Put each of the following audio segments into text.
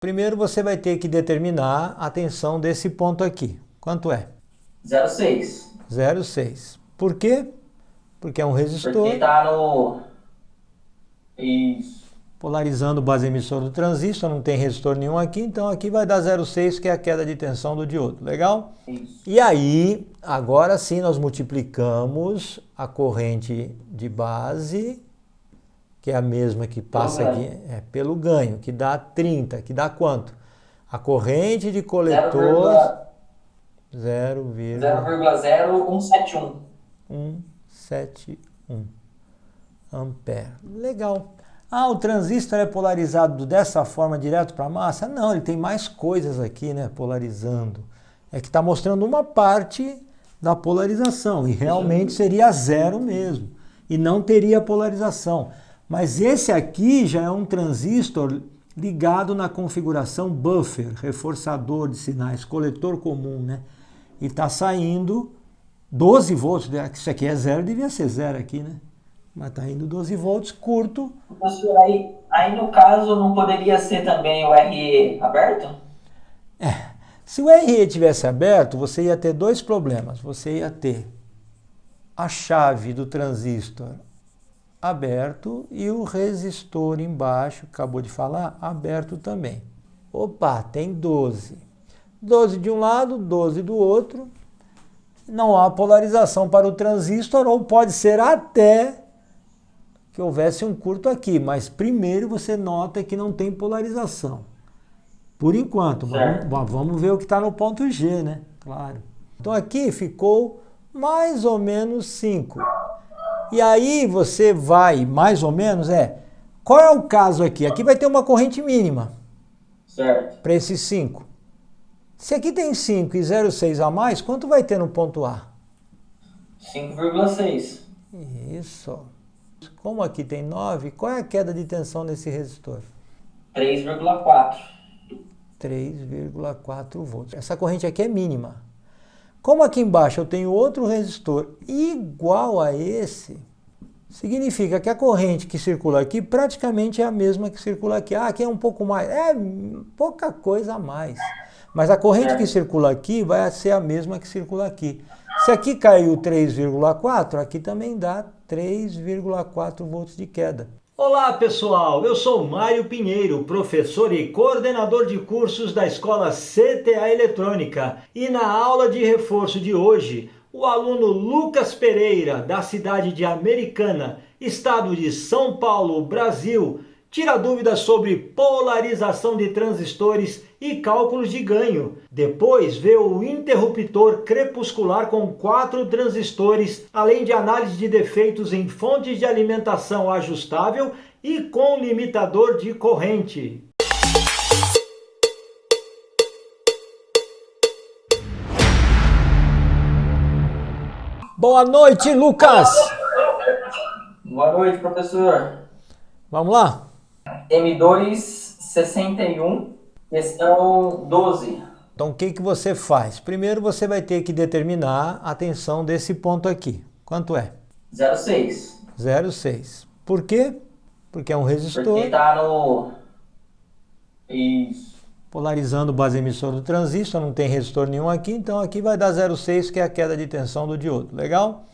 Primeiro você vai ter que determinar a tensão desse ponto aqui. Quanto é? 0,6. 0,6. Por quê? Porque é um Porque resistor tá no. Isso. polarizando o base emissor do transistor, não tem resistor nenhum aqui, então aqui vai dar 0,6, que é a queda de tensão do diodo. Legal? Isso. E aí, agora sim nós multiplicamos a corrente de base, que é a mesma que passa aqui, pelo ganho, que dá 30, que dá quanto? A corrente de coletor 0,0171. 0,171 ampere. Legal. Ah, o transistor é polarizado dessa forma direto para a massa? Não, ele tem mais coisas aqui, né, polarizando. É que está mostrando uma parte da polarização e realmente seria zero mesmo. E não teria polarização. Mas esse aqui já é um transistor ligado na configuração buffer, reforçador de sinais, coletor comum, né? E está saindo 12 volts. Isso aqui é zero, devia ser zero aqui, né? Mas está indo 12 volts, curto. Professor, aí no caso não poderia ser também o RE aberto? Se o RE tivesse aberto, você ia ter dois problemas. Você ia ter a chave do transistor aberto e o resistor embaixo, acabou de falar, aberto também. Opa, tem 12. 12 de um lado, 12 do outro. Não há polarização para o transistor, ou pode ser até que houvesse um curto aqui, mas primeiro você nota que não tem polarização. Por enquanto, vamos ver o que está no ponto G, né? Claro. Então aqui ficou mais ou menos 5. E aí você vai, mais ou menos, qual é o caso aqui? Aqui vai ter uma corrente mínima. Certo. Para esses 5. Se aqui tem 5 e 0,6 a mais, quanto vai ter no ponto A? 5,6. Isso. Como aqui tem 9, qual é a queda de tensão nesse resistor? 3,4. 3,4 volts. Essa corrente aqui é mínima. Como aqui embaixo eu tenho outro resistor igual a esse, significa que a corrente que circula aqui praticamente é a mesma que circula aqui. Ah, aqui é um pouco mais. É pouca coisa a mais. Mas a corrente que circula aqui vai ser a mesma que circula aqui. Se aqui caiu 3,4, aqui também dá 3,4 volts de queda. Olá pessoal, eu sou Mário Pinheiro, professor e coordenador de cursos da Escola CTA Eletrônica. E na aula de reforço de hoje, o aluno Lucas Pereira, da cidade de Americana, estado de São Paulo, Brasil, tira dúvidas sobre polarização de transistores e cálculos de ganho. Depois vê o interruptor crepuscular com 4 transistores, além de análise de defeitos em fontes de alimentação ajustável e com limitador de corrente. Boa noite, Lucas! Boa noite, professor. Vamos lá? M261, questão 12. Então o que você faz? Primeiro você vai ter que determinar a tensão desse ponto aqui. Quanto é? 0,6. 0,6. Por quê? Porque é um resistor Porque tá no. Isso. polarizando o base emissor do transistor, não tem resistor nenhum aqui, então aqui vai dar 0,6, que é a queda de tensão do diodo. Legal?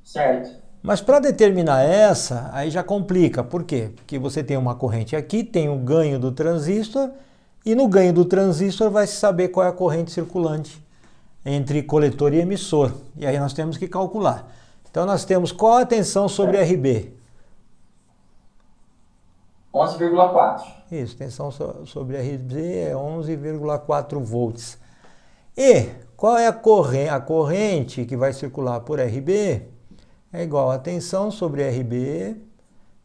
Certo. Mas para determinar essa, aí já complica. Por quê? Porque você tem uma corrente aqui, tem o ganho do transistor, e no ganho do transistor vai se saber qual é a corrente circulante entre coletor e emissor. E aí nós temos que calcular. Então nós temos qual a tensão sobre RB? 11,4. Isso, tensão sobre RB é 11,4 volts. E qual é a corrente? A corrente que vai circular por RB é igual a tensão sobre RB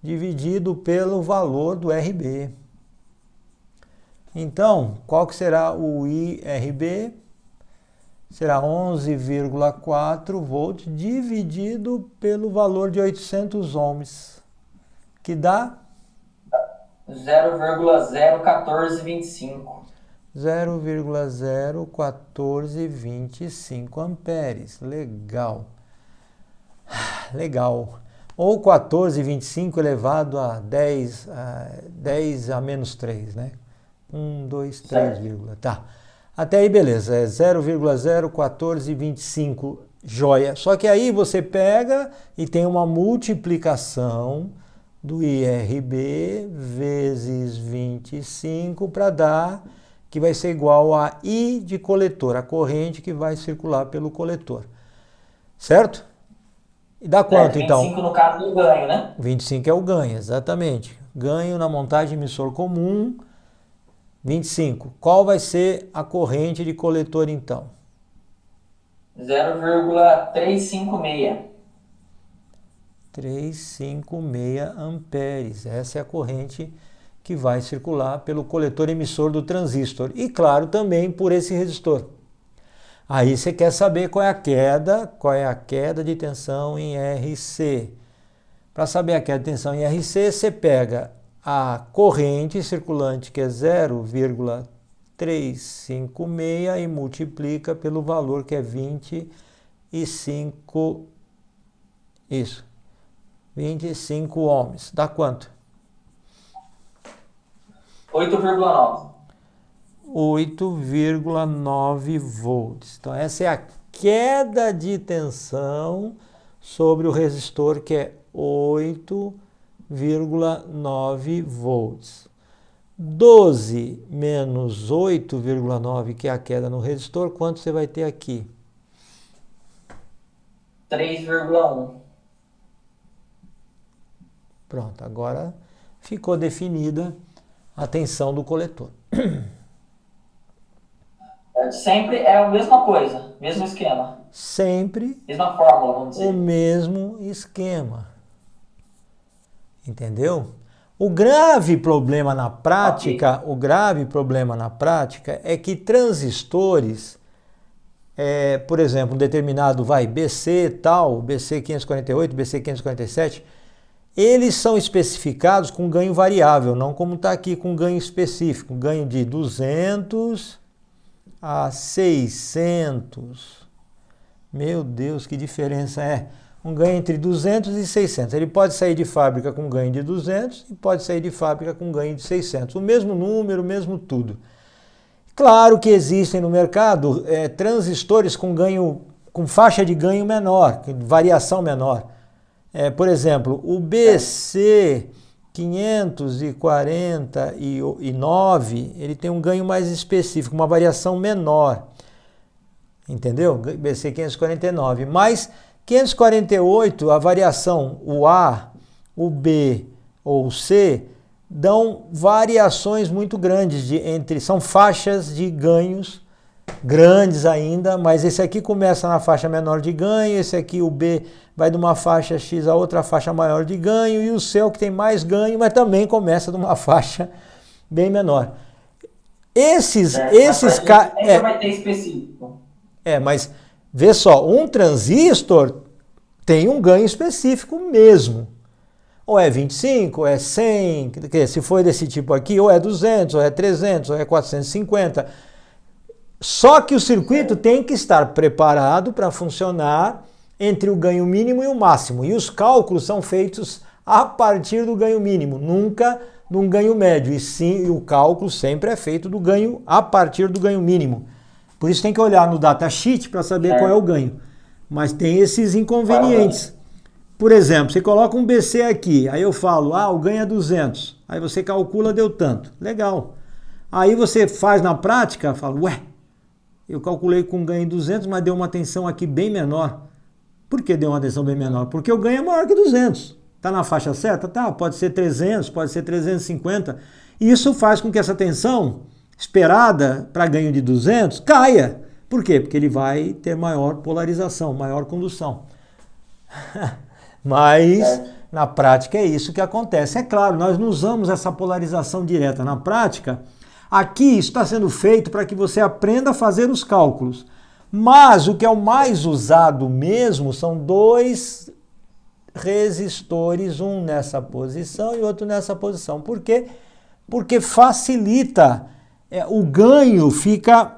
dividido pelo valor do RB. Então, qual que será o IRB? Será 11,4 volts dividido pelo valor de 800 ohms, que dá 0,01425. 0,01425 amperes. Legal. Legal. ou 14,25 elevado a 10 a menos 3, né? 1, 2, 3, tá. Até aí, beleza, é 0,01425, joia. Só que aí você pega e tem uma multiplicação do IRB vezes 25 para dar, que vai ser igual a I de coletor, a corrente que vai circular pelo coletor. Certo? E dá quanto, 25 então? 25 no caso do ganho, né? 25 é o ganho, exatamente. Ganho na montagem emissor comum, 25. Qual vai ser a corrente de coletor, então? 0,356. 356 amperes. Essa é a corrente que vai circular pelo coletor emissor do transistor. E, claro, também por esse resistor. Aí você quer saber qual é a queda de tensão em RC. Para saber a queda de tensão em RC, você pega a corrente circulante, que é 0,356, e multiplica pelo valor, que é 25 ohms. Dá quanto? 8,9. 8,9 volts. Então, essa é a queda de tensão sobre o resistor, que é 8,9 volts. 12 menos 8,9, que é a queda no resistor, quanto você vai ter aqui? 3,1. Pronto, agora ficou definida a tensão do coletor. Sempre é a mesma coisa, mesmo esquema. Sempre Mesma fórmula, vamos dizer. o mesmo esquema. Entendeu? O grave problema na prática, é que transistores, por exemplo, um determinado BC tal, BC 548, BC 547, eles são especificados com ganho variável, não como está aqui com ganho específico, ganho de 200 a 600. Meu Deus, que diferença é! Um ganho entre 200 e 600. Ele pode sair de fábrica com ganho de 200 e pode sair de fábrica com ganho de 600. O mesmo número, o mesmo tudo. Claro que existem no mercado transistores com faixa de ganho menor, variação menor. Por exemplo, o BC 549, ele tem um ganho mais específico, uma variação menor. Entendeu? BC 549. Mas 548, a variação, o A, o B ou o C, dão variações muito grandes, são faixas de ganhos grandes ainda, mas esse aqui começa na faixa menor de ganho, esse aqui, o B, vai de uma faixa X a outra faixa maior de ganho, e o C é o que tem mais ganho, mas também começa de uma faixa bem menor. Esses vai ter específico. Mas vê só, um transistor tem um ganho específico mesmo. Ou é 25, ou é 100, se for desse tipo aqui, ou é 200, ou é 300, ou é 450. Só que o circuito tem que estar preparado para funcionar entre o ganho mínimo e o máximo. E os cálculos são feitos a partir do ganho mínimo, nunca de um ganho médio. E sim, o cálculo sempre é feito do ganho a partir do ganho mínimo. Por isso tem que olhar no datasheet para saber qual é o ganho. Mas tem esses inconvenientes. Por exemplo, você coloca um BC aqui, aí eu falo, o ganho é 200. Aí você calcula, deu tanto. Legal. Aí você faz na prática, fala, eu calculei com ganho de 200, mas deu uma tensão aqui bem menor. Por que deu uma tensão bem menor? Porque o ganho é maior que 200. Está na faixa certa? Tá, pode ser 300, pode ser 350. E isso faz com que essa tensão esperada para ganho de 200 caia. Por quê? Porque ele vai ter maior polarização, maior condução. Mas na prática é isso que acontece. É claro, nós não usamos essa polarização direta na prática. Aqui isso está sendo feito para que você aprenda a fazer os cálculos. Mas o que é o mais usado mesmo são dois resistores, um nessa posição e outro nessa posição. Por quê? Porque facilita, o ganho fica,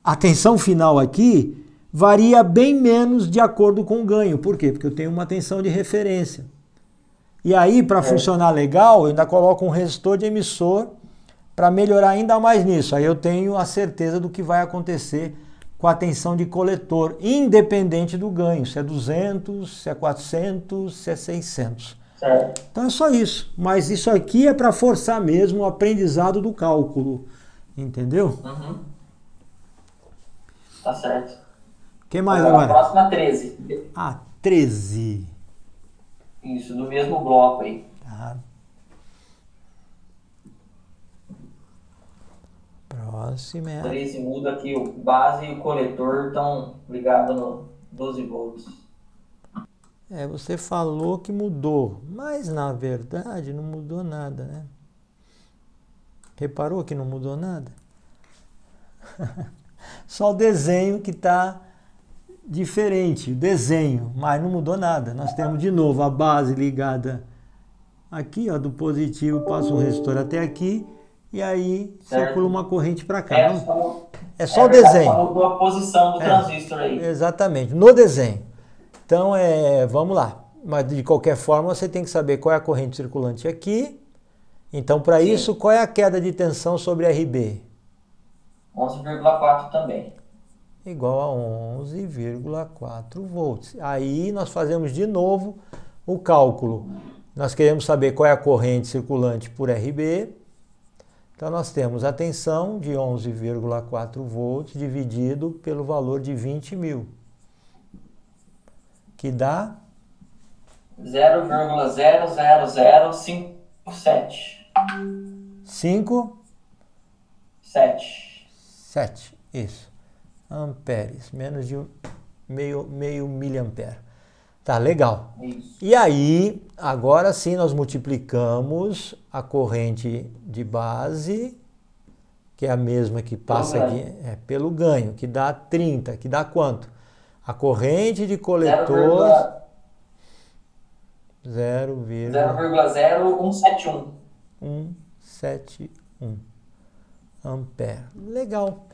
a tensão final aqui varia bem menos de acordo com o ganho. Por quê? Porque eu tenho uma tensão de referência. E aí, para funcionar legal, eu ainda coloco um resistor de emissor para melhorar ainda mais nisso. Aí eu tenho a certeza do que vai acontecer com a tensão de coletor, independente do ganho, se é 200, se é 400, se é 600. Certo. Então é só isso. Mas isso aqui é para forçar mesmo o aprendizado do cálculo. Entendeu? Uhum. Tá certo. O que mais Agora, agora? a próxima 13. Ah, 13. Isso, do mesmo bloco aí. Tá. Próxima é 13 muda aqui, o base e o coletor estão ligados no 12 volts. você falou que mudou, mas na verdade não mudou nada, né? Reparou que não mudou nada? Só o desenho que está diferente, o desenho, mas não mudou nada. Nós temos de novo a base ligada aqui, ó, do positivo, passa um resistor até aqui e aí circula uma corrente para cá. É só o desenho. Só mudou a posição do transistor aí. Exatamente, no desenho. Então, vamos lá. Mas de qualquer forma, você tem que saber qual é a corrente circulante aqui. Então, para isso, qual é a queda de tensão sobre RB? 11,4 também. Igual a 11,4 volts. Aí nós fazemos de novo o cálculo. Nós queremos saber qual é a corrente circulante por RB. Então nós temos a tensão de 11,4 volts dividido pelo valor de 20.000. Que dá 0,00057. 7. Isso. Amperes, menos de meio miliampere. Tá, legal. Isso. E aí, agora sim, nós multiplicamos a corrente de base, que é a mesma que passa aqui, pelo ganho, que dá 30, que dá quanto? A corrente de coletor... 0,0171. 171 ampere. Legal.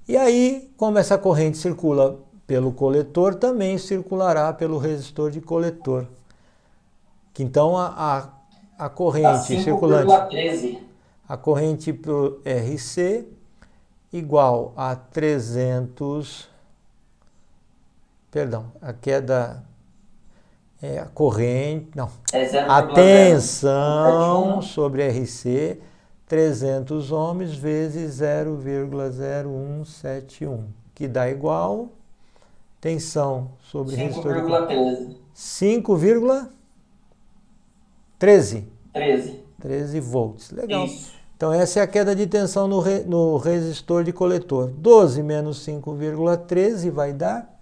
E aí, como essa corrente circula pelo coletor, também circulará pelo resistor de coletor. Que então a corrente circulante, a corrente para RC igual a 300, perdão, a queda a corrente, não, a tensão sobre RC 300 ohms vezes 0,0171, que dá igual tensão sobre resistor de 5,13. 13 volts. Legal. Isso. Então essa é a queda de tensão no resistor de coletor. 12 menos 5,13 vai dar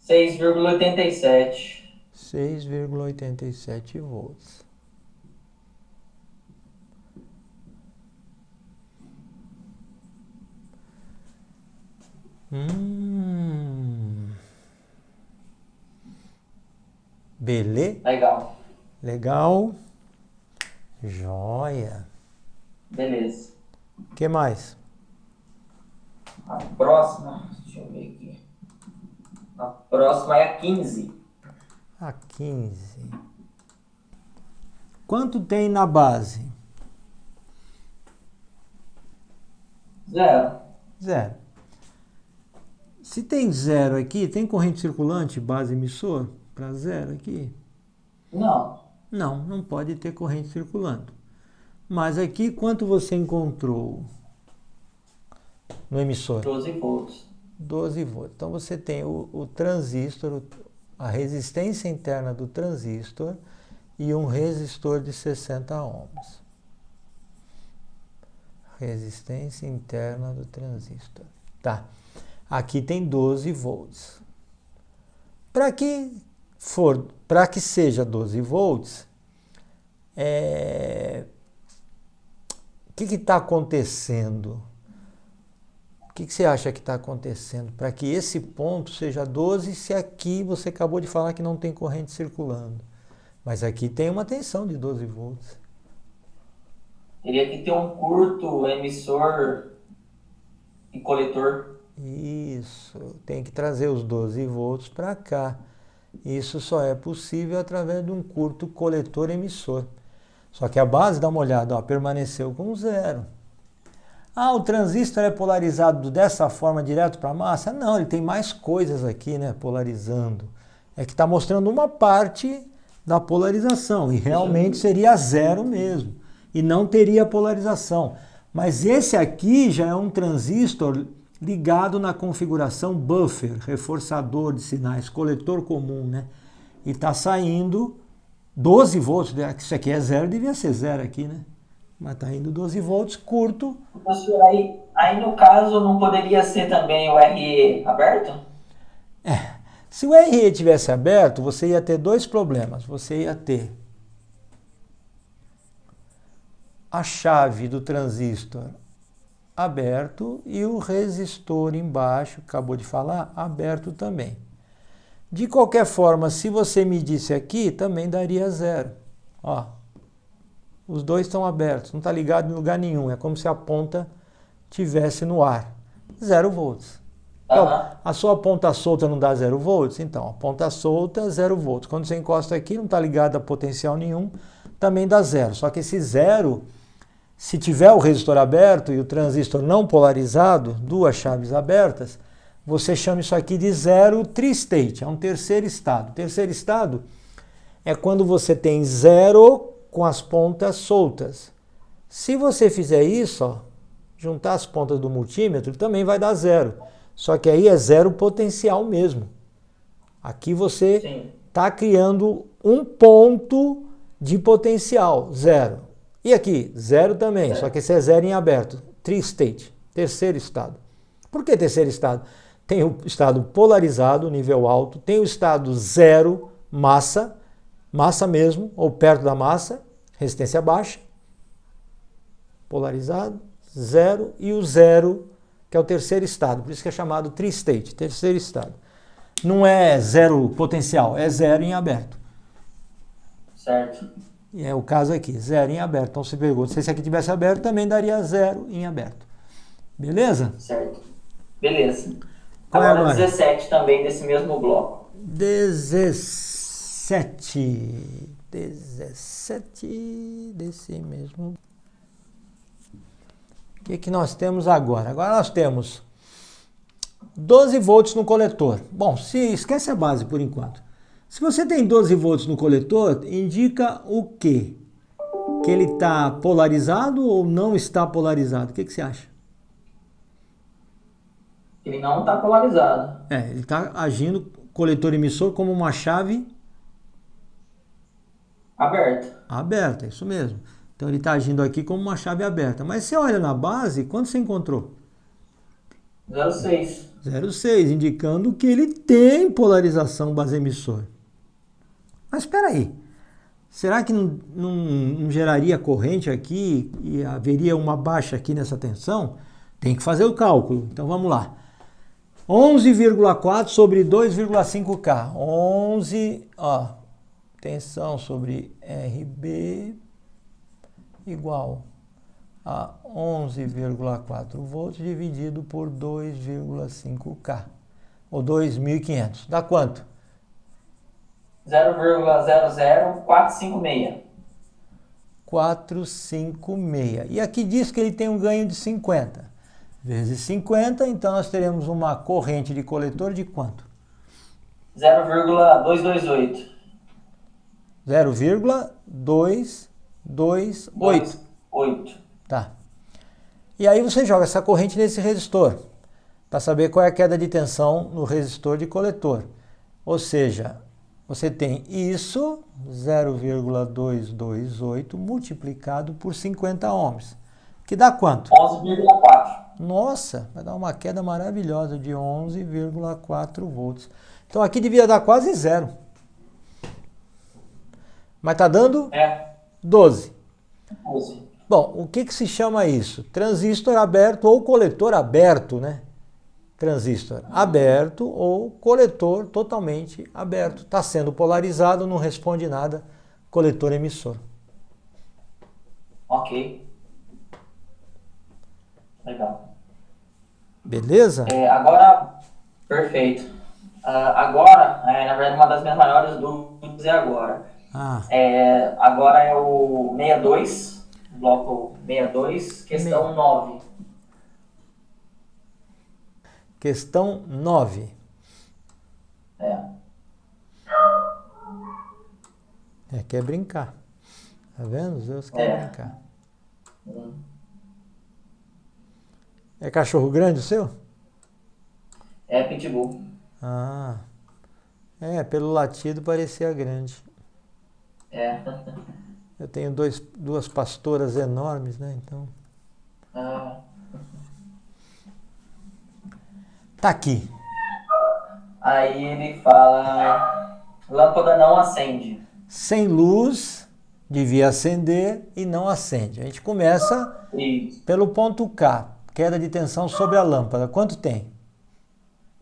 6,87. 6,87 volts. Beleza? Legal. Joia. Beleza. O que mais? A próxima, deixa eu ver aqui. A próxima é a 15. A 15. Quanto tem na base? 0. 0. Se tem 0 aqui, tem corrente circulante, base emissor, para 0 aqui? Não. Não pode ter corrente circulando. Mas aqui, quanto você encontrou no emissor? 12 volts. 12 volts. Então você tem o transistor, a resistência interna do transistor e um resistor de 60 ohms. Resistência interna do transistor. Tá. Aqui tem 12 volts. Para que seja 12 volts, o que está acontecendo? O que você acha que está acontecendo para que esse ponto seja 12 se aqui você acabou de falar que não tem corrente circulando? Mas aqui tem uma tensão de 12 volts. Teria que ter um curto emissor e coletor. Isso, tem que trazer os 12 volts para cá. Isso só é possível através de um curto coletor-emissor. Só que a base, dá uma olhada, ó, permaneceu com 0. Ah, o transistor é polarizado dessa forma direto para a massa? Não, ele tem mais coisas aqui, né, polarizando. É que está mostrando uma parte da polarização e realmente seria 0 mesmo. E não teria polarização. Mas esse aqui já é um transistor ligado na configuração buffer, reforçador de sinais, coletor comum, né? E está saindo 12 volts. Isso aqui é 0, devia ser 0 aqui, né? Mas está indo 12 volts, curto. Professor, aí no caso não poderia ser também o RE aberto? Se o RE tivesse aberto, você ia ter dois problemas. Você ia ter a chave do transistor aberto e o resistor embaixo, acabou de falar, aberto também. De qualquer forma, se você medisse aqui, também daria 0. Ó, os dois estão abertos, não está ligado em lugar nenhum, é como se a ponta tivesse no ar. 0 volts. Então, a sua ponta solta não dá 0 volts? Então, a ponta solta, 0 volts. Quando você encosta aqui, não está ligado a potencial nenhum, também dá 0. Só que esse 0, se tiver o resistor aberto e o transistor não polarizado, duas chaves abertas, você chama isso aqui de 0 tri-state, é um terceiro estado. O terceiro estado é quando você tem 0 com as pontas soltas. Se você fizer isso, ó, juntar as pontas do multímetro, também vai dar 0. Só que aí é 0 potencial mesmo. Aqui você está criando um ponto de potencial, 0. E aqui, 0 também, só que esse é 0 em aberto. Tri-state, terceiro estado. Por que terceiro estado? Tem o estado polarizado, nível alto, tem o estado 0, massa mesmo, ou perto da massa, resistência baixa, polarizado, 0, e o 0, que é o terceiro estado, por isso que é chamado tri-state, terceiro estado. Não é 0 potencial, é 0 em aberto. Certo. E é o caso aqui, 0 em aberto. Então se pergunta, se esse aqui tivesse aberto, também daria 0 em aberto. Beleza? Certo. Beleza. Qual é Agora 17 também desse mesmo bloco. 17 desse mesmo. O que nós temos agora? Agora nós temos 12 volts no coletor. Bom, esquece a base por enquanto. Se você tem 12 volts no coletor, indica o quê? Que ele está polarizado ou não está polarizado? O que você acha? Ele não está polarizado. Ele está agindo, coletor emissor, como uma chave aberta. Aberta, isso mesmo. Então ele está agindo aqui como uma chave aberta. Mas você olha na base, quanto você encontrou? 0,6. 0,6, indicando que ele tem polarização base emissor. Mas espera aí, será que não geraria corrente aqui e haveria uma baixa aqui nessa tensão? Tem que fazer o cálculo. Então vamos lá. 11,4 sobre 2,5K. 11, ó, tensão sobre RB igual a 11,4 volts dividido por 2,5K, ou 2.500. Dá quanto? 0,00456. 456. E aqui diz que ele tem um ganho de 50. Vezes 50, então nós teremos uma corrente de coletor de quanto? 0,228. 0,228. 8. Tá. E aí você joga essa corrente nesse resistor, para saber qual é a queda de tensão no resistor de coletor. Ou seja, você tem isso, 0,228 multiplicado por 50 ohms, que dá quanto? 11,4. Nossa, vai dar uma queda maravilhosa de 11,4 volts. Então aqui devia dar quase 0. Mas está dando 12. 12. Bom, o que se chama isso? Transistor aberto ou coletor aberto, né? Transistor aberto ou coletor totalmente aberto. Está sendo polarizado, não responde nada, coletor emissor. Ok. Legal. Beleza? Agora, perfeito. Agora, na verdade, uma das minhas maiores dúvidas é agora. Ah, Agora é o 62, bloco 62, questão 9. questão 9. Quer brincar. Tá vendo? Os Zeus quer brincar. É cachorro grande o seu? É pitbull. Ah, pelo latido parecia grande. Eu tenho duas pastoras enormes, né? Então. Tá aqui. Aí ele fala: lâmpada não acende. Sem luz, devia acender e não acende. A gente começa pelo ponto K, queda de tensão sobre a lâmpada. Quanto tem?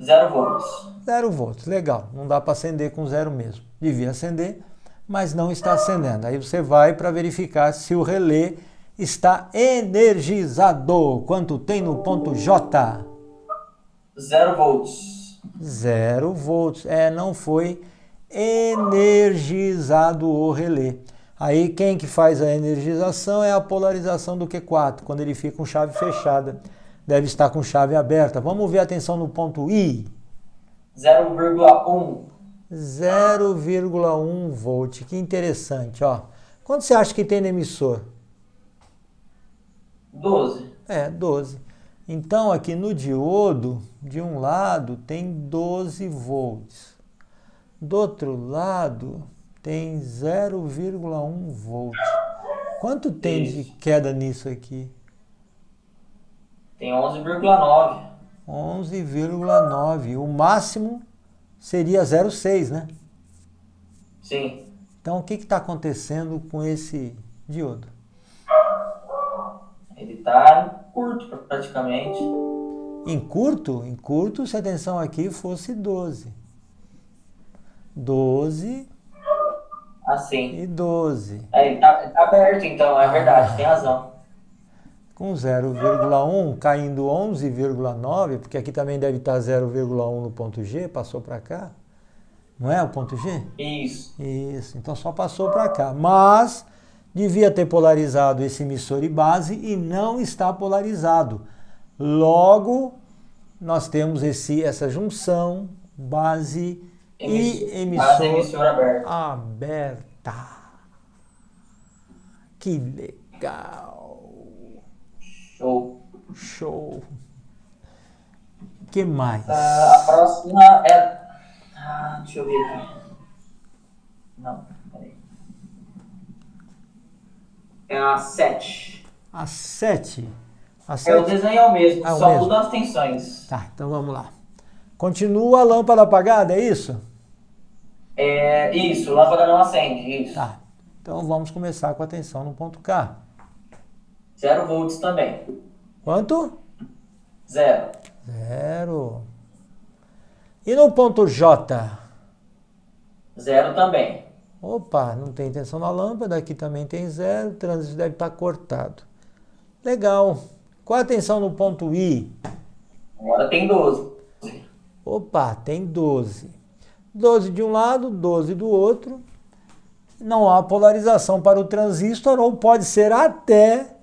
0 volts. 0 volts, legal. Não dá para acender com 0 mesmo. Devia acender, mas não está acendendo. Aí você vai para verificar se o relé está energizado. Quanto tem no ponto J? 0 volts. 0 volts. Não foi energizado o relé. Aí quem que faz a energização é a polarização do Q4, quando ele fica com chave fechada. Deve estar com chave aberta. Vamos ver a tensão no ponto I. 0,1. 0,1 volt. Que interessante, ó. Quanto você acha que tem no emissor? 12. 12. Então, aqui no diodo, de um lado tem 12 volts. Do outro lado tem 0,1 volt. Quanto tem de queda nisso aqui? Tem 11,9. 11,9. O máximo seria 0,6, né? Sim. Então, o que está acontecendo com esse diodo? Ele está curto, praticamente. Em curto? Em curto, se a tensão aqui fosse 12. 12 assim. e 12. Ele tá aberto, então, é verdade, tem razão. Com 0,1 caindo 11,9, porque aqui também deve estar 0,1 no ponto G, passou para cá. Não é o ponto G? Isso. Isso, então só passou para cá. Mas devia ter polarizado esse emissor e base e não está polarizado. Logo, nós temos essa junção base e emissor aberta. Que legal! Show! Que mais? A próxima é... deixa eu ver aqui. Não, peraí. É a 7. A 7? O desenho é o mesmo, só mesmo. muda as tensões. Tá, então vamos lá. Continua a lâmpada apagada, é isso? Isso, lâmpada não acende, isso. Tá, então vamos começar com a tensão no ponto K. 0 volts também. Quanto? 0. 0. E no ponto J? 0 também. Opa, não tem tensão na lâmpada, aqui também tem 0, o trânsito deve estar cortado. Legal. Qual a tensão no ponto I? Agora tem 12. Opa, tem 12. 12 de um lado, 12 do outro. Não há polarização para o transistor, ou pode ser até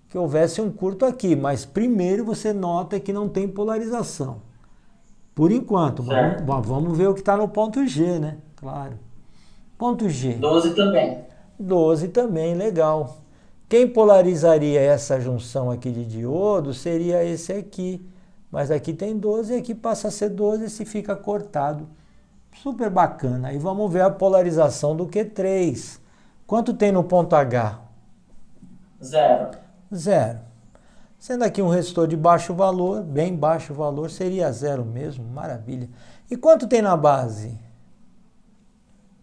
que houvesse um curto aqui, mas primeiro você nota que não tem polarização. Por enquanto, vamos ver o que está no ponto G, né? Claro. Ponto G. 12 também. 12 também, legal. Quem polarizaria essa junção aqui de diodo seria esse aqui. Mas aqui tem 12 e aqui passa a ser 12 e se fica cortado. Super bacana. E vamos ver a polarização do Q3. Quanto tem no ponto H? 0. 0. Sendo aqui um resistor de baixo valor, bem baixo valor, seria 0 mesmo. Maravilha. E quanto tem na base?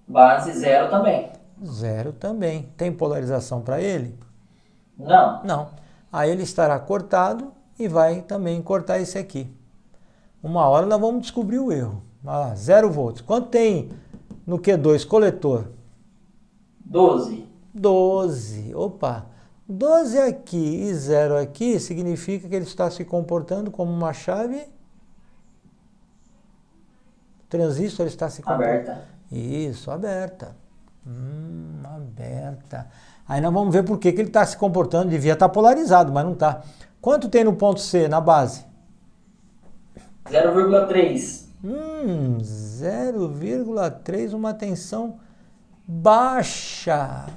Base 0 também. 0 também. Tem polarização para ele? Não. Não. Aí ele estará cortado e vai também cortar esse aqui. Uma hora nós vamos descobrir o erro. 0 volts. Quanto tem no Q2 coletor? 12. 12. Opa! 12 aqui e 0 aqui significa que ele está se comportando como uma chave transistor está se comportando. Aberta. Isso, aberta. Aberta. Aí nós vamos ver por que ele está se comportando. Devia estar polarizado, mas não está. Quanto tem no ponto C, na base? 0,3. 0,3, uma tensão baixa.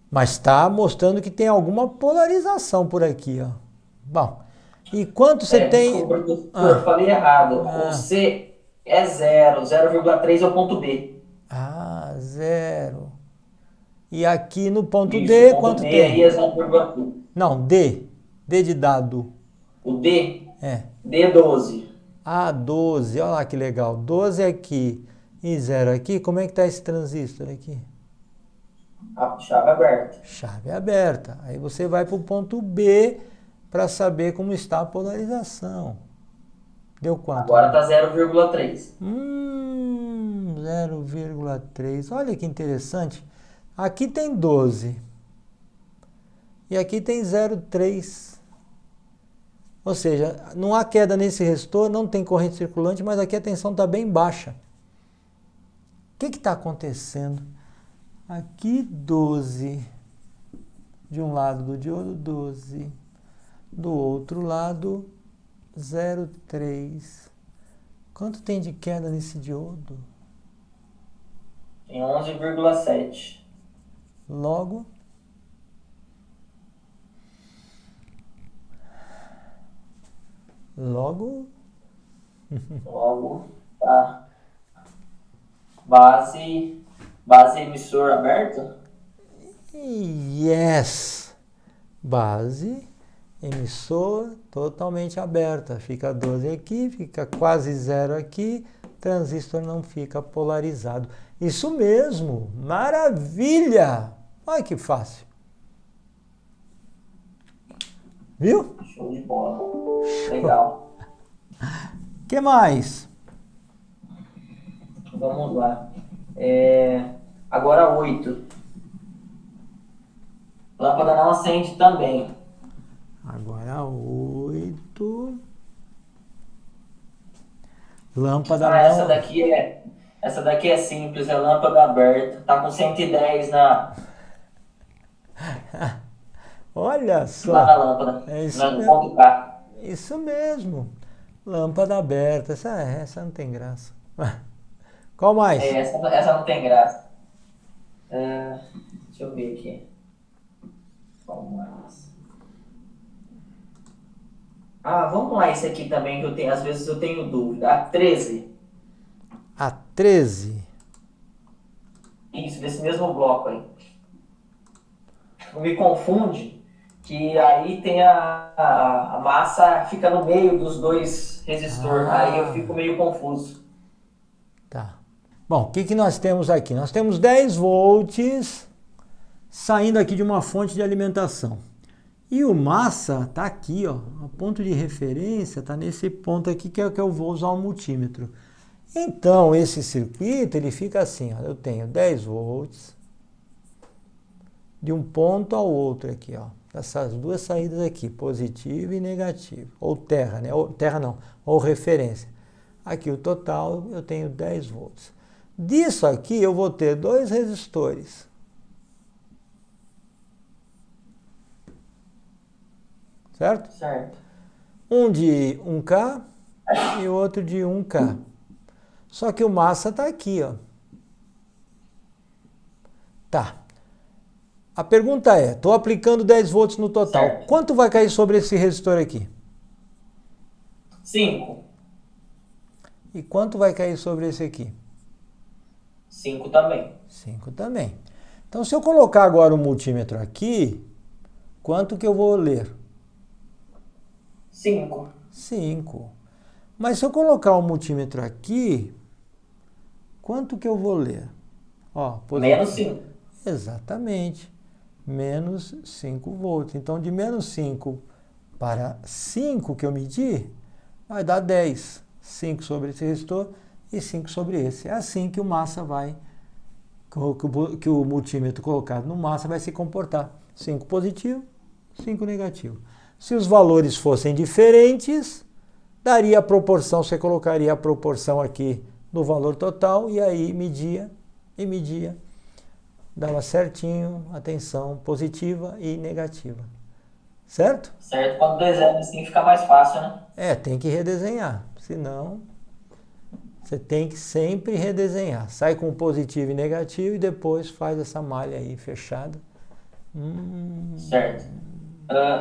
Mas está mostrando que tem alguma polarização por aqui, ó. Bom, e quanto você tem... Desculpa, professor, eu falei errado. O C é 0,3 é o ponto B. 0. E aqui no ponto Isso, D, ponto quanto D tem? aí é 0,1. Não, D. D de dado. O D? É. D é 12. 12. Olha lá que legal. 12 aqui e 0 aqui. Como é que está esse transistor aqui? A chave aberta. Chave aberta. Aí você vai para o ponto B para saber como está a polarização. Deu quanto? Agora está 0,3. 0,3. Olha que interessante. Aqui tem 12. E aqui tem 0,3. Ou seja, não há queda nesse resistor, não tem corrente circulante, mas aqui a tensão está bem baixa. O que está acontecendo? Aqui 12. De um lado do diodo, 12. Do outro lado, 0,3. Quanto tem de queda nesse diodo? Tem 11,7. Logo, tá. Base emissor aberto? Yes. Base emissor totalmente aberta. Fica 12 aqui, fica quase 0 aqui. Transistor não fica polarizado. Isso mesmo. Maravilha! Olha que fácil. Viu? Show de bola. Legal. O que mais? Vamos lá. Agora 8. Lâmpada não acende também. Agora 8. Lâmpada não... Essa daqui é simples, é lâmpada aberta. Tá com 110 Olha só. lá na lâmpada. É isso no mesmo. ponto K. Isso mesmo. Lâmpada aberta. Essa não tem graça. Qual mais? Essa não tem graça. Deixa eu ver aqui. Qual mais? Vamos lá esse aqui também, que às vezes eu tenho dúvida. A 13. A 13. Isso, desse mesmo bloco aí. Me confunde que aí tem a massa fica no meio dos dois resistores. Aí eu fico meio confuso. Tá. Bom, o que nós temos aqui? Nós temos 10 volts saindo aqui de uma fonte de alimentação. E o massa está aqui, ó. O ponto de referência está nesse ponto aqui, que é o que eu vou usar o multímetro. Então, esse circuito, ele fica assim, ó. Eu tenho 10 volts de um ponto ao outro aqui, ó. Essas duas saídas aqui, positivo e negativo. Ou terra, né? Ou terra não, ou referência. Aqui o total, eu tenho 10 volts. Disso aqui, eu vou ter 2 resistores. Certo? Certo. Um de 1K e outro de 1K. Só que o massa está aqui, ó. Tá. A pergunta é, estou aplicando 10 volts no total. Certo. Quanto vai cair sobre esse resistor aqui? 5. E quanto vai cair sobre esse aqui? 5 também. 5 também. Então, se eu colocar agora o multímetro aqui, quanto que eu vou ler? 5. 5. Mas se eu colocar o multímetro aqui, quanto que eu vou ler? Ó, Menos 5. Exatamente. Menos 5 volts. Então, de menos 5 para 5 que eu medi, vai dar 10. 5 sobre esse resistor e 5 sobre esse. É assim que o massa vai, que o multímetro colocado no massa vai se comportar. 5 positivo, 5 negativo. Se os valores fossem diferentes, daria a proporção, você colocaria a proporção aqui no valor total e aí media, dava certinho a tensão positiva e negativa. Certo? Certo, quando desenha assim fica mais fácil, né? Tem que redesenhar, senão você tem que sempre redesenhar. Sai com positivo e negativo e depois faz essa malha aí fechada. Certo.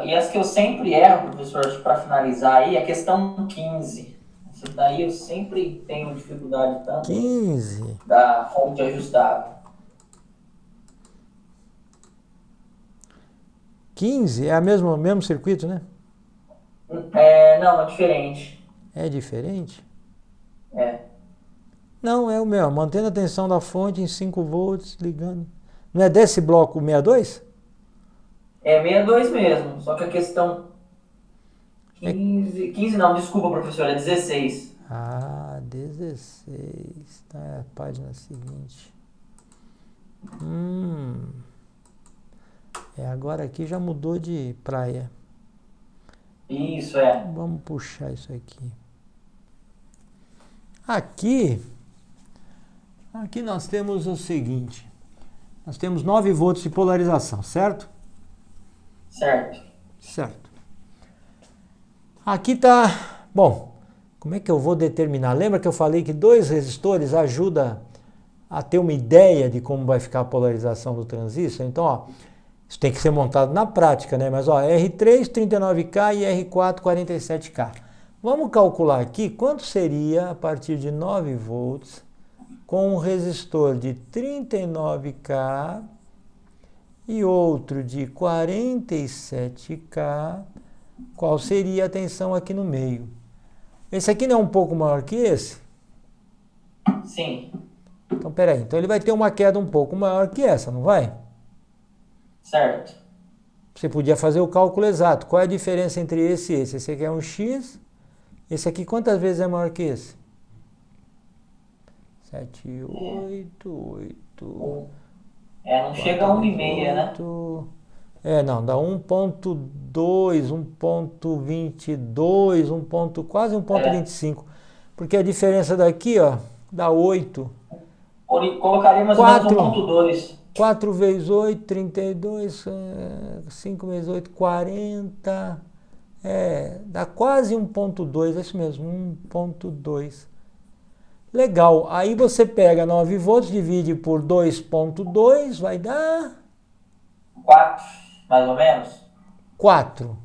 E as que eu sempre erro, professor, para finalizar aí, a questão 15. Essa daí eu sempre tenho dificuldade tanto 15. da fonte ajustável. 15 é o mesmo circuito, né? Não, é diferente. É diferente? É. Não, é o mesmo. Mantendo a tensão da fonte em 5 volts, ligando. Não é desse bloco 62? É 62 mesmo, só que a questão 15... 15 não, desculpa, professor, é 16. 16. Tá, é a página seguinte. Agora aqui já mudou de praia. Isso, é. Vamos puxar isso aqui. Aqui nós temos o seguinte. Nós temos 9 volts de polarização, certo? Certo. Certo. Aqui tá... Bom, como é que eu vou determinar? Lembra que eu falei que 2 resistores ajudam a ter uma ideia de como vai ficar a polarização do transistor? Então, ó, isso tem que ser montado na prática, né? Mas, ó, R3, 39K e R4, 47K. Vamos calcular aqui quanto seria a partir de 9 volts com um resistor de 39K e outro de 47K. Qual seria a tensão aqui no meio? Esse aqui não é um pouco maior que esse? Sim. Então, peraí. Então, ele vai ter uma queda um pouco maior que essa, não vai? Certo. Você podia fazer o cálculo exato. Qual é a diferença entre esse e esse? Esse aqui é um X. Esse aqui quantas vezes é maior que esse? 7, 8, 8... não chega a 1,5, né? Não, dá 1.2, 1.22, quase 1.25. Porque a diferença daqui, ó, dá 8. Colocaria mais ou menos 1.2. 4 vezes 8, 32, 5 vezes 8, 40. Dá quase 1.2, é isso mesmo, 1.2. Legal, aí você pega 9 volts, divide por 2.2, vai dar... 4, mais ou menos? 4,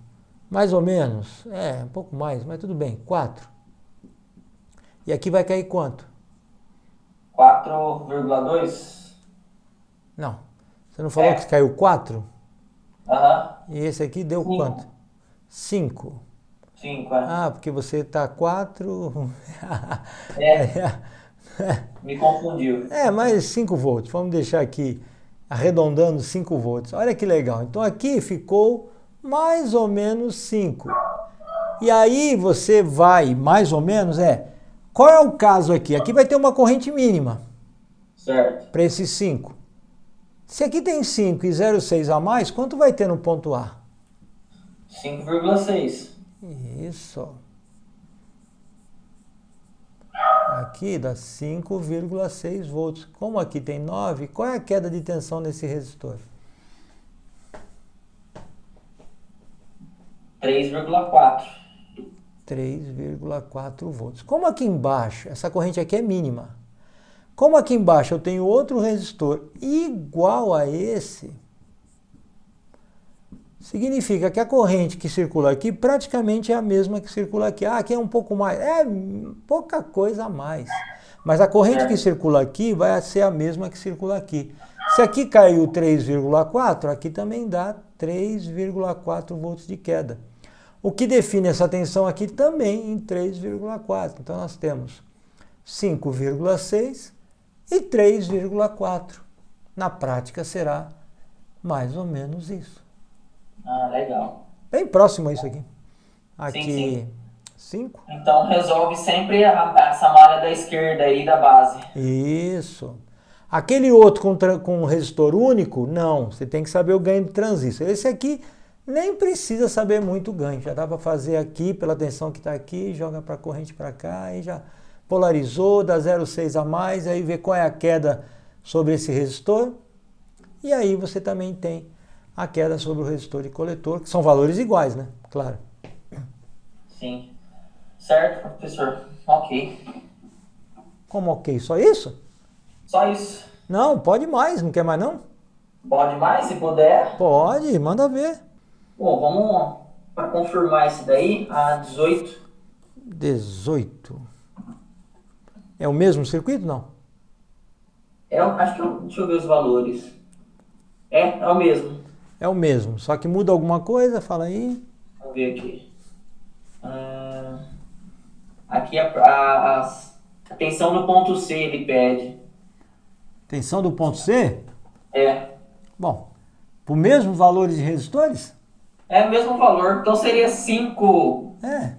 mais ou menos. Um pouco mais, mas tudo bem, 4. E aqui vai cair quanto? 4,2? Não, você não falou que caiu 4? Aham. E esse aqui deu 5. Quanto? 5. 5, é. Ah, porque você está 4... Me confundiu. Mais 5 volts. Vamos deixar aqui, arredondando 5 volts. Olha que legal. Então aqui ficou mais ou menos 5. E aí você vai, mais ou menos, qual é o caso aqui? Aqui vai ter uma corrente mínima. Certo. Para esses 5. Se aqui tem 5 e 0,6 a mais, quanto vai ter no ponto A? 5,6. Isso. Aqui dá 5,6 volts. Como aqui tem 9, qual é a queda de tensão nesse resistor? 3,4. 3,4 volts. Como aqui embaixo, essa corrente aqui é mínima. Como aqui embaixo eu tenho outro resistor igual a esse, significa que a corrente que circula aqui praticamente é a mesma que circula aqui. Aqui é um pouco mais, pouca coisa a mais. Mas a corrente que circula aqui vai ser a mesma que circula aqui. Se aqui caiu 3,4, aqui também dá 3,4 volts de queda. O que define essa tensão aqui também em 3,4. Então nós temos 5,6 e 3,4. Na prática será mais ou menos isso. Legal. Bem próximo a isso aqui. Aqui, sim. 5. Então resolve sempre essa malha da esquerda aí da base. Isso. Aquele outro com resistor único, não. Você tem que saber o ganho de transistor. Esse aqui Nem precisa saber muito ganho, já dá para fazer aqui, pela tensão que está aqui, joga para a corrente para cá, aí já polarizou, dá 0,6 a mais, aí vê qual é a queda sobre esse resistor, e aí você também tem a queda sobre o resistor de coletor, que são valores iguais, né? Claro. Sim. Certo, professor. Ok. Como ok? Só isso? Só isso. Não, pode mais, não quer mais não? Pode mais, se puder? Pode, manda ver. Bom, vamos para confirmar esse daí, a 18. 18. É o mesmo circuito, não? Acho que deixa eu ver os valores. É o mesmo. É o mesmo, só que muda alguma coisa, fala aí. Vamos ver aqui. Aqui a tensão do ponto C ele pede. Tensão do ponto C? É. Bom, por mesmo valores de resistores? É o mesmo valor. Então seria 5. É.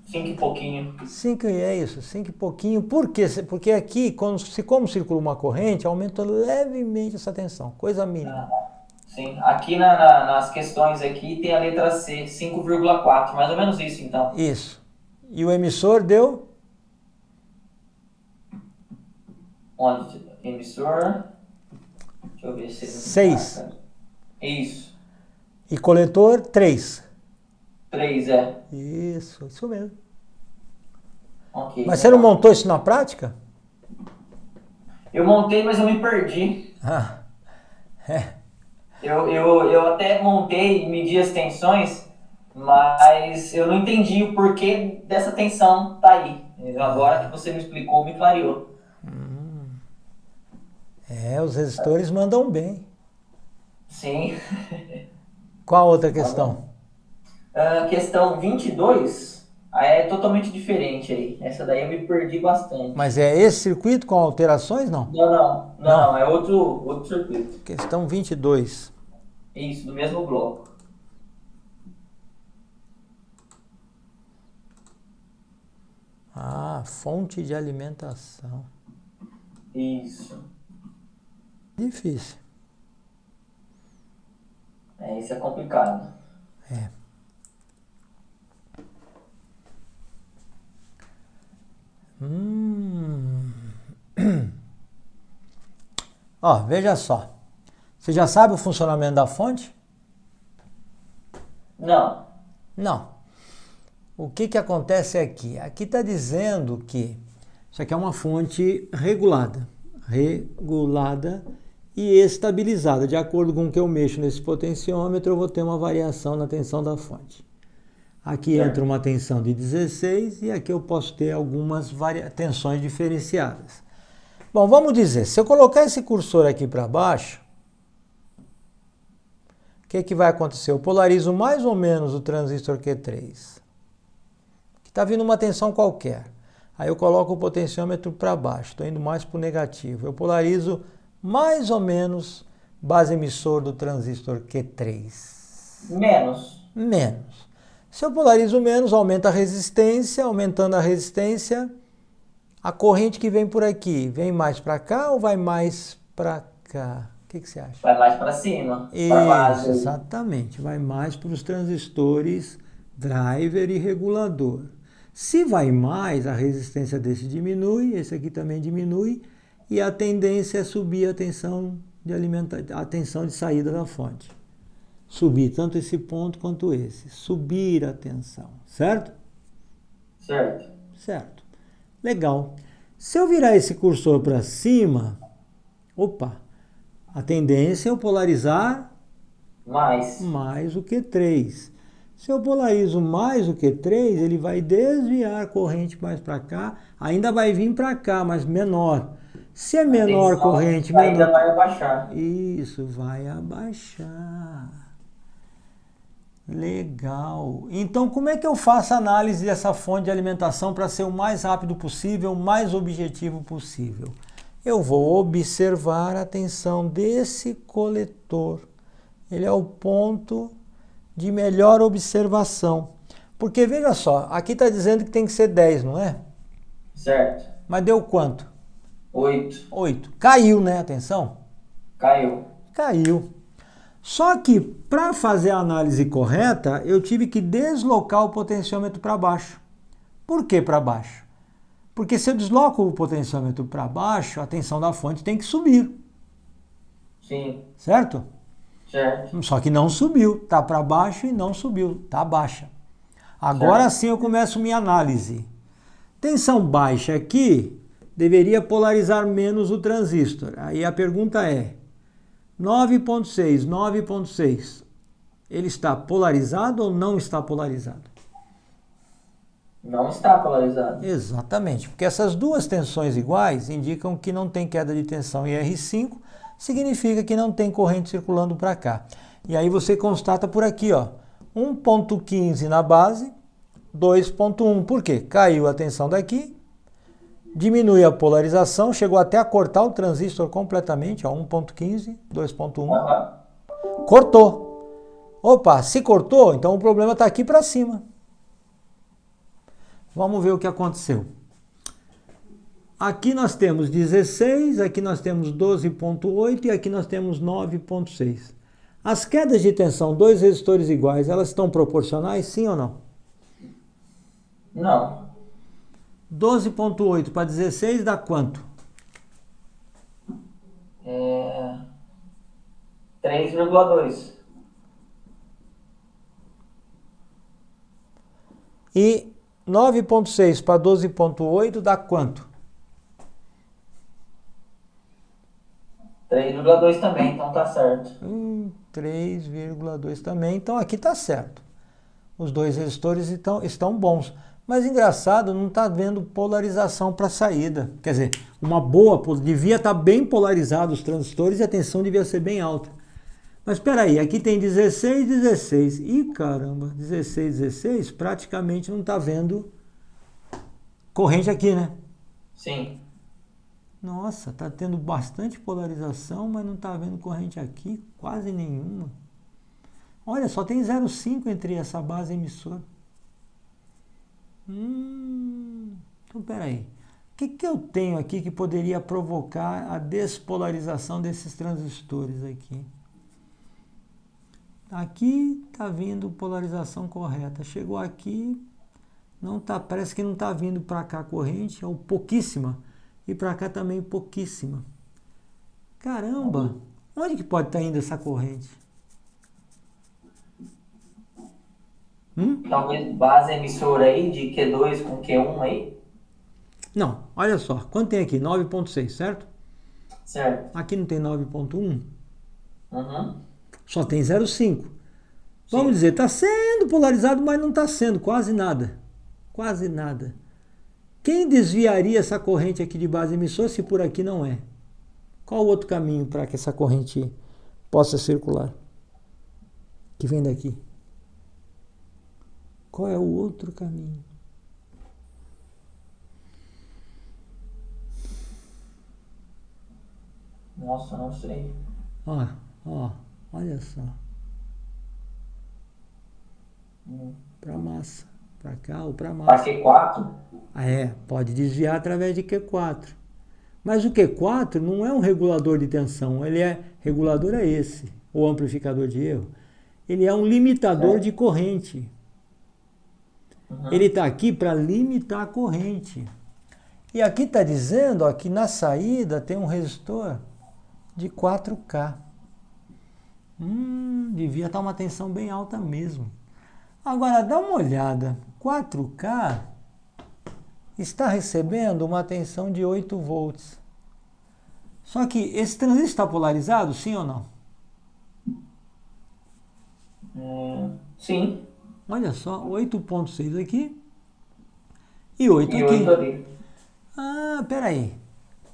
5 e pouquinho. 5 é isso, 5 e pouquinho. Por quê? Porque aqui, como circula uma corrente, aumenta levemente essa tensão, coisa mínima. Sim, aqui nas questões aqui tem a letra C, 5,4, mais ou menos isso então. Isso. E o emissor deu? Onde? Emissor. Deixa eu ver se ele 6. marca. Isso. E coletor, 3. 3, é. Isso mesmo. Ok. Mas você não montou isso na prática? Eu montei, mas eu me perdi. Ah, é. Eu até montei e medi as tensões, mas eu não entendi o porquê dessa tensão tá aí. Agora que você me explicou, me clareou. Os resistores mandam bem. Sim. Qual outra questão? Questão 22 é totalmente diferente aí. Essa daí eu me perdi bastante. Mas é esse circuito com alterações, não? Não, é outro circuito. Questão 22. Isso, do mesmo bloco. Fonte de alimentação. Isso. Difícil. Isso é complicado. É. Veja só. Você já sabe o funcionamento da fonte? Não. Não. O que acontece aqui? Aqui está dizendo que isso aqui é uma fonte regulada e estabilizada. De acordo com o que eu mexo nesse potenciômetro, eu vou ter uma variação na tensão da fonte. Aqui entra uma tensão de 16 e aqui eu posso ter algumas tensões diferenciadas. Bom, vamos dizer, se eu colocar esse cursor aqui para baixo, o que vai acontecer? Eu polarizo mais ou menos o transistor Q3. Que está vindo uma tensão qualquer. Aí eu coloco o potenciômetro para baixo, estou indo mais para o negativo. Eu polarizo mais ou menos base emissor do transistor Q3. Menos. Se eu polarizo menos, aumenta a resistência. Aumentando a resistência, a corrente que vem por aqui, vem mais para cá ou vai mais para cá? O que você acha? Vai mais para cima. Isso, exatamente. Vai mais para os transistores driver e regulador. Se vai mais, a resistência desse diminui, esse aqui também diminui, e a tendência é subir a tensão de saída da fonte. Subir tanto esse ponto quanto esse. Subir a tensão, certo? Certo. Legal. Se eu virar esse cursor para cima, a tendência é eu polarizar mais o Q3. Se eu polarizo mais o Q3, ele vai desviar a corrente mais para cá, ainda vai vir para cá, mas menor. Se é menor corrente, ainda vai abaixar. Isso, vai abaixar. Legal. Então, como é que eu faço a análise dessa fonte de alimentação para ser o mais rápido possível, o mais objetivo possível? Eu vou observar a tensão desse coletor. Ele é o ponto de melhor observação. Porque, veja só, aqui está dizendo que tem que ser 10, não é? Certo. Mas deu quanto? 8. 8. Caiu, né, a tensão? Caiu. Só que, para fazer a análise correta, eu tive que deslocar o potenciômetro para baixo. Por que para baixo? Porque se eu desloco o potenciômetro para baixo, a tensão da fonte tem que subir. Sim. Certo? Certo. Só que não subiu. Está para baixo e não subiu. Está baixa. Agora sim eu começo minha análise. Tensão baixa aqui deveria polarizar menos o transistor. Aí a pergunta é, 9.6, ele está polarizado ou não está polarizado? Não está polarizado. Exatamente, porque essas duas tensões iguais indicam que não tem queda de tensão em R5, significa que não tem corrente circulando para cá. E aí você constata por aqui, ó, 1.15 na base, 2.1. Por quê? Caiu a tensão daqui, diminui a polarização, chegou até a cortar o transistor completamente, ó, 1.15, 2.1. Cortou. Opa, se cortou, então o problema está aqui para cima. Vamos ver o que aconteceu. Aqui nós temos 16, aqui nós temos 12.8 e aqui nós temos 9.6. As quedas de tensão, dois resistores iguais, elas estão proporcionais, sim ou não? Não. 12.8 para 16 dá quanto? 3,2. E 9.6 para 12.8 dá quanto? 3,2 também, então tá certo. 3,2 também, então aqui tá certo. Os dois resistores estão bons. Mas engraçado, não está vendo polarização para saída. Quer dizer, uma boa, devia estar bem polarizado os transistores e a tensão devia ser bem alta. Mas espera aí, aqui tem 16, 16. Ih, caramba, 16, 16, praticamente não está vendo corrente aqui, né? Sim. Nossa, está tendo bastante polarização, mas não está vendo corrente aqui, quase nenhuma. Olha, só tem 0,5 entre essa base e emissora. Então, peraí. O que eu tenho aqui que poderia provocar a despolarização desses transistores aqui? Aqui está vindo polarização correta. Chegou aqui, não tá, parece que não está vindo para cá corrente, ou pouquíssima. E para cá também pouquíssima. Caramba! Onde que pode estar indo essa corrente? Talvez base emissora aí de Q2 com Q1 aí? Não, olha só. Quanto tem aqui? 9.6, certo? Certo. Aqui não tem 9.1? Uhum. Só tem 0,5. Vamos dizer, está sendo polarizado, mas não está sendo quase nada. Quase nada. Quem desviaria essa corrente aqui de base emissora se por aqui não é? Qual o outro caminho para que essa corrente possa circular? Que vem daqui. Qual é o outro caminho? Nossa, não sei. Olha só. Para massa. Para cá ou para massa. Para Q4? Pode desviar através de Q4. Mas o Q4 não é um regulador de tensão. Regulador é esse, o amplificador de erro. Ele é um limitador de corrente. Ele está aqui para limitar a corrente. E aqui está dizendo que na saída tem um resistor de 4K. Devia estar uma tensão bem alta mesmo. Agora, dá uma olhada. 4K está recebendo uma tensão de 8 volts. Só que esse transistor está polarizado, sim ou não? Sim. Olha só, 8.6 aqui e 8 aqui. 8 ali. Peraí.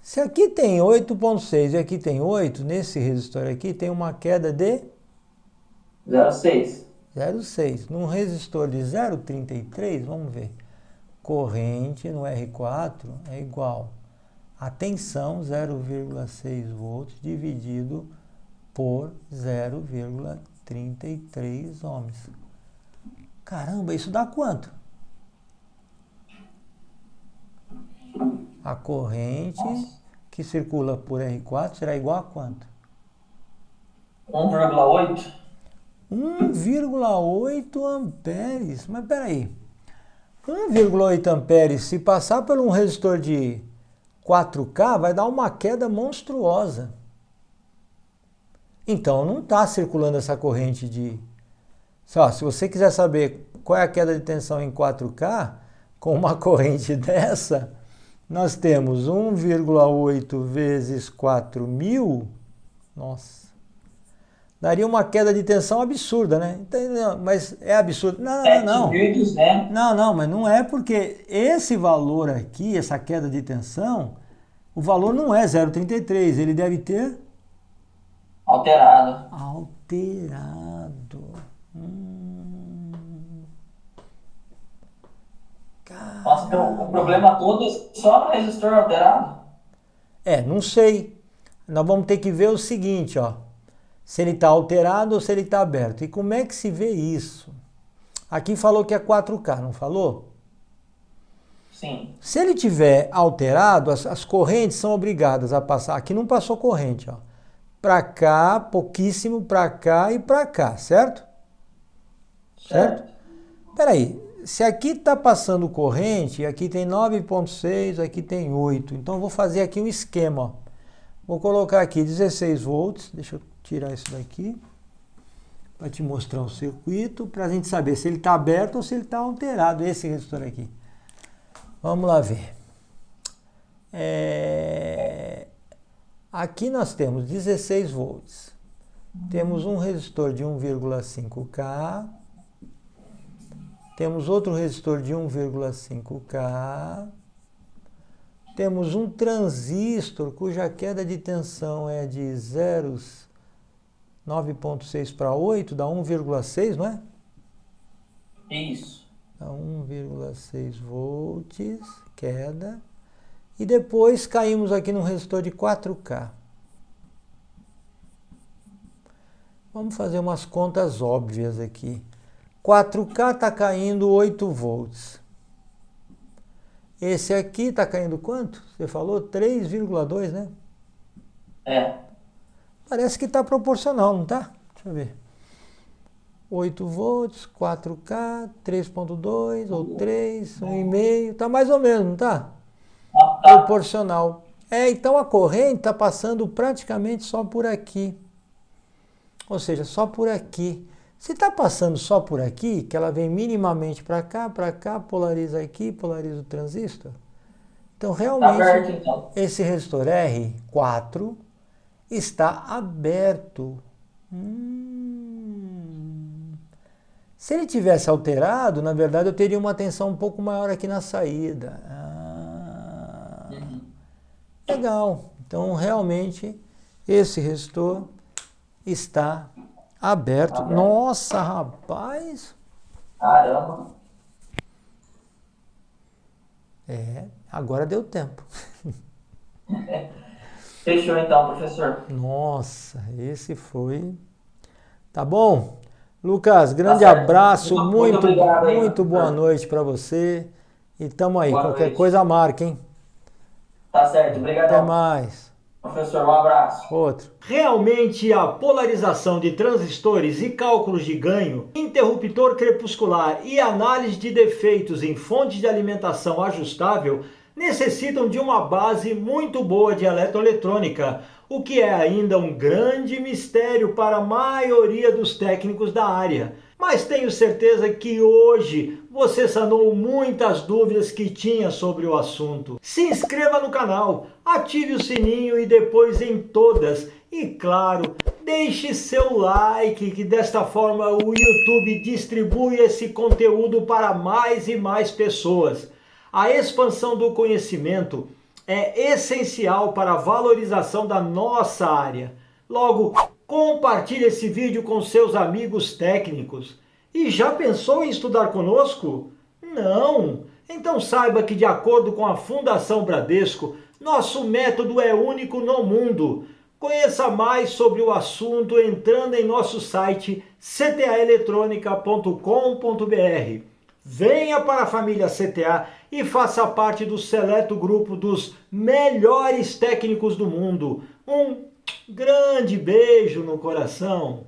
Se aqui tem 8.6 e aqui tem 8, nesse resistor aqui tem uma queda de 0,6. 0,6. Num resistor de 0,33, vamos ver. Corrente no R4 é igual a tensão 0,6 volts dividido por 0,33 ohms. Caramba, isso dá quanto? A corrente que circula por R4 será igual a quanto? 1,8? 1,8 amperes. Mas peraí. 1,8 amperes, se passar por um resistor de 4K, vai dar uma queda monstruosa. Então, não está circulando essa corrente de... Só, se você quiser saber qual é a queda de tensão em 4K, com uma corrente dessa, nós temos 1,8 vezes 4.000, nossa, daria uma queda de tensão absurda, né? Então, mas é absurdo. Não. 7.200. Não, mas não é porque esse valor aqui, essa queda de tensão, o valor não é 0,33, ele deve ter... Alterado. Alterado. Nossa, então o problema todo é só no resistor alterado? Não sei. Nós vamos ter que ver o seguinte, ó. Se ele está alterado ou se ele está aberto. E como é que se vê isso? Aqui falou que é 4K, não falou? Sim. Se ele tiver alterado, as correntes são obrigadas a passar. Aqui não passou corrente, ó. Para cá, pouquíssimo, para cá e para cá, certo? Certo? Peraí, se aqui está passando corrente, aqui tem 9,6, aqui tem 8. Então eu vou fazer aqui um esquema, ó. Vou colocar aqui 16 volts, deixa eu tirar isso daqui, para te mostrar o circuito, para a gente saber se ele está aberto ou se ele está alterado, esse resistor aqui. Vamos lá ver. Aqui nós temos 16 volts. Temos um resistor de 1,5K. Temos outro resistor de 1,5K. Temos um transistor cuja queda de tensão é de 9,6 para 8, dá 1,6, não é? Isso. Dá 1,6 volts, queda. E depois caímos aqui num resistor de 4K. Vamos fazer umas contas óbvias aqui. 4K está caindo 8 volts. Esse aqui está caindo quanto? Você falou 3,2, né? Parece que está proporcional, não está? Deixa eu ver. 8 volts, 4K, 3,2 ou 3, 1,5. Está mais ou menos, não está? Proporcional. Então a corrente está passando praticamente só por aqui. Ou seja, só por aqui. Se está passando só por aqui, que ela vem minimamente para cá, polariza aqui, polariza o transistor. Então realmente Aberto, então. Esse resistor R4 está aberto. Se ele tivesse alterado, na verdade eu teria uma tensão um pouco maior aqui na saída. Legal. Então, realmente, esse resistor está aberto. Nossa, rapaz! Caramba! Agora deu tempo. Fechou então, professor. Nossa, esse foi... Tá bom? Lucas, grande abraço. Muito obrigado aí, muito boa noite para você. E tamo aí. Boa Qualquer noite. coisa marca, hein? Tá certo, obrigado. Até mais. Professor, um abraço. Outro. Realmente a polarização de transistores e cálculos de ganho, interruptor crepuscular e análise de defeitos em fonte de alimentação ajustável necessitam de uma base muito boa de eletroeletrônica, o que é ainda um grande mistério para a maioria dos técnicos da área. Mas tenho certeza que hoje você sanou muitas dúvidas que tinha sobre o assunto. Se inscreva no canal, ative o sininho e depois em todas. E claro, deixe seu like, que desta forma o YouTube distribui esse conteúdo para mais e mais pessoas. A expansão do conhecimento é essencial para a valorização da nossa área. Logo, compartilhe esse vídeo com seus amigos técnicos. E já pensou em estudar conosco? Não! Então saiba que, de acordo com a Fundação Bradesco, nosso método é único no mundo. Conheça mais sobre o assunto entrando em nosso site ctaeletronica.com.br. Venha para a família CTA e faça parte do seleto grupo dos melhores técnicos do mundo. Um Grande beijo no coração.